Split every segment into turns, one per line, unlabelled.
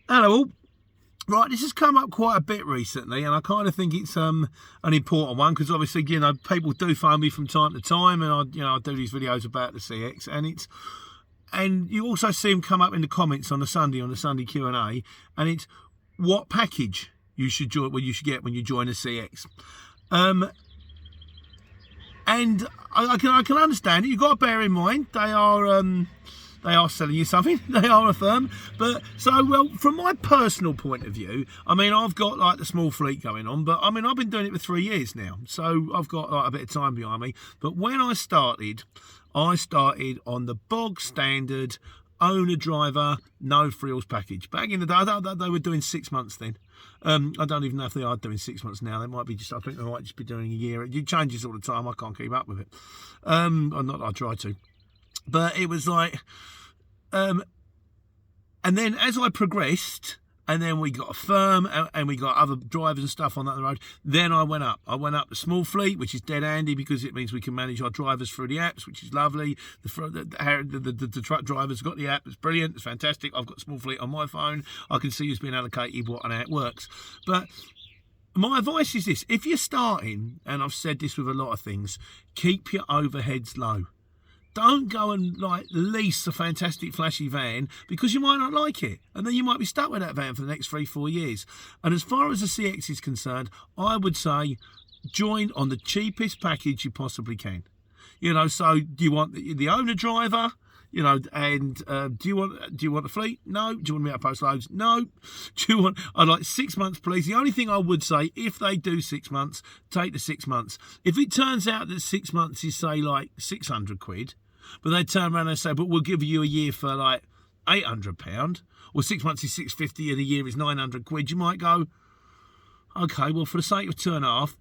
Hello all. Right, this has come up quite a bit recently, and I kind of think it's an important one because obviously, you know, people do phone me from time to time, and I do these videos about the CX, and you also see them come up in the comments on the Sunday Q&A, and it's what package you should get when you join a CX. And I can understand it. You've got to bear in mind they are selling you something. They are a firm. But well, from my personal point of view, I mean, I've got like the small fleet going on, but I mean, I've been doing it for 3 years now, so I've got like a bit of time behind me. But when I started on the bog standard owner driver no frills package. Back in the day, they were doing 6 months then. I don't even know if they are doing 6 months now. They might be I think they might just be doing a year. It changes all the time. I can't keep up with it. Not that I try to. But it was like, and then as I progressed, and then we got a firm, and we got other drivers and stuff on that road, then I went up. I went up to small fleet, which is dead handy because it means we can manage our drivers through the apps, which is lovely. The truck drivers got the app. It's brilliant. It's fantastic. I've got small fleet on my phone. I can see who's been allocated, what, and how it works. But my advice is this: if you're starting, and I've said this with a lot of things, keep your overheads low. Don't go and like lease a fantastic flashy van because you might not like it, and then you might be stuck with that van for the next 3-4 years. And as far as the CX is concerned, I would say join on the cheapest package you possibly can. You know, so do you want the owner driver? You know, and do you want a fleet? No. Do you want me out post loads? No. Do you want? I'd like 6 months, please. The only thing I would say, if they do 6 months, take the 6 months. If it turns out that 6 months is say like 600 quid, but they turn around and say, but we'll give you a year for like £800, or 6 months is 650 and a year is 900 quid, you might go, okay, well, for the sake of 2.5,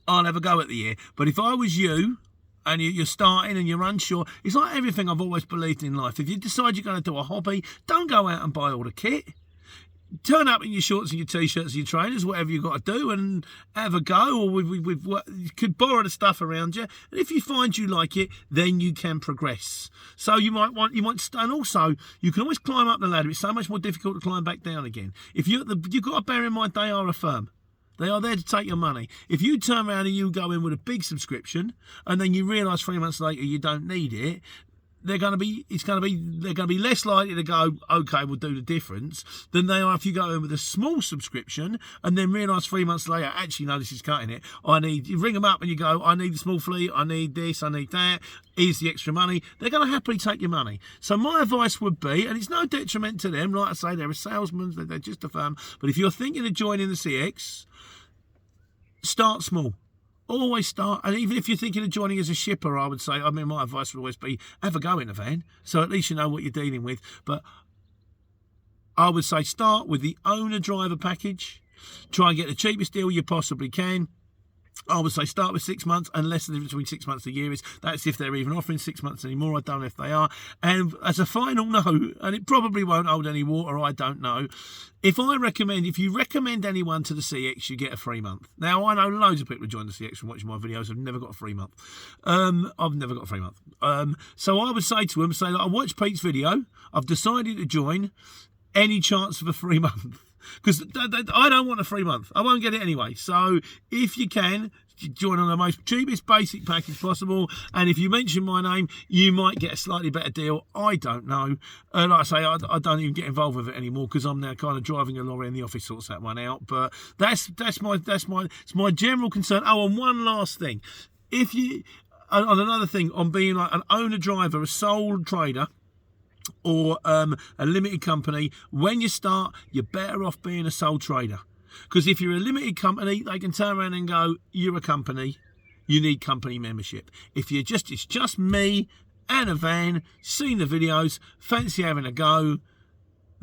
I'll have a go at the year. But if I was you, and you're starting and you're unsure, it's like everything I've always believed in life. If you decide you're going to do a hobby, don't go out and buy all the kit. Turn up in your shorts and your t-shirts and your trainers, whatever you've got to do, and have a go. Or you could borrow the stuff around you, and if you find you like it, then you can progress. So you might and also you can always climb up the ladder. It's so much more difficult to climb back down again. You've got to bear in mind they are a firm. They are there to take your money. If you turn around and you go in with a big subscription, and then you realise 3 months later you don't need it, they're going to be less likely to go, okay, we'll do the difference, than they are if you go in with a small subscription and then realise 3 months later, actually, no, this is cutting it. You ring them up and you go, I need the small fleet, I need this, I need that, here's the extra money. They're going to happily take your money. So my advice would be, and it's no detriment to them, like I say, they're a salesman, they're just a firm, but if you're thinking of joining the CX, start small. Always start, and even if you're thinking of joining as a shipper, I would say, I mean, my advice would always be, have a go in a van, so at least you know what you're dealing with. But I would say start with the owner-driver package. Try and get the cheapest deal you possibly can. I would say start with 6 months, unless the difference between 6 months and a year is, that's if they're even offering 6 months anymore. I don't know if they are. And as a final note, and it probably won't hold any water, I don't know, if you recommend anyone to the CX, you get a free month. Now, I know loads of people who join the CX from watching my videos have never got a free month. I've never got a free month. So I would say to them, I watched Pete's video, I've decided to join, any chance of a free month? Because I don't want a free month. I won't get it anyway. So if you can, join on the most cheapest basic package possible. And if you mention my name, you might get a slightly better deal. I don't know. Like I say, I don't even get involved with it anymore because I'm now kind of driving a lorry and the office sorts that one out. But that's my general concern. Oh, and one last thing. On another thing, on being like an owner driver, a sole trader, or a limited company, when you start, you're better off being a sole trader. Because if you're a limited company, they can turn around and go, you're a company, you need company membership. If it's just me and a van, seen the videos, fancy having a go,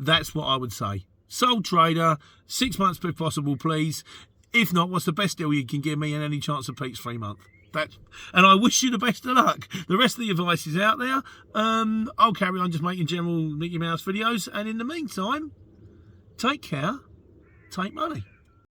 that's what I would say. Sole trader, 6 months if possible, please. If not, what's the best deal you can give me and any chance of Pete's free month? And I wish you the best of luck. The rest of the advice is out there. I'll carry on just making general Mickey Mouse videos, and in the meantime, take care, take money.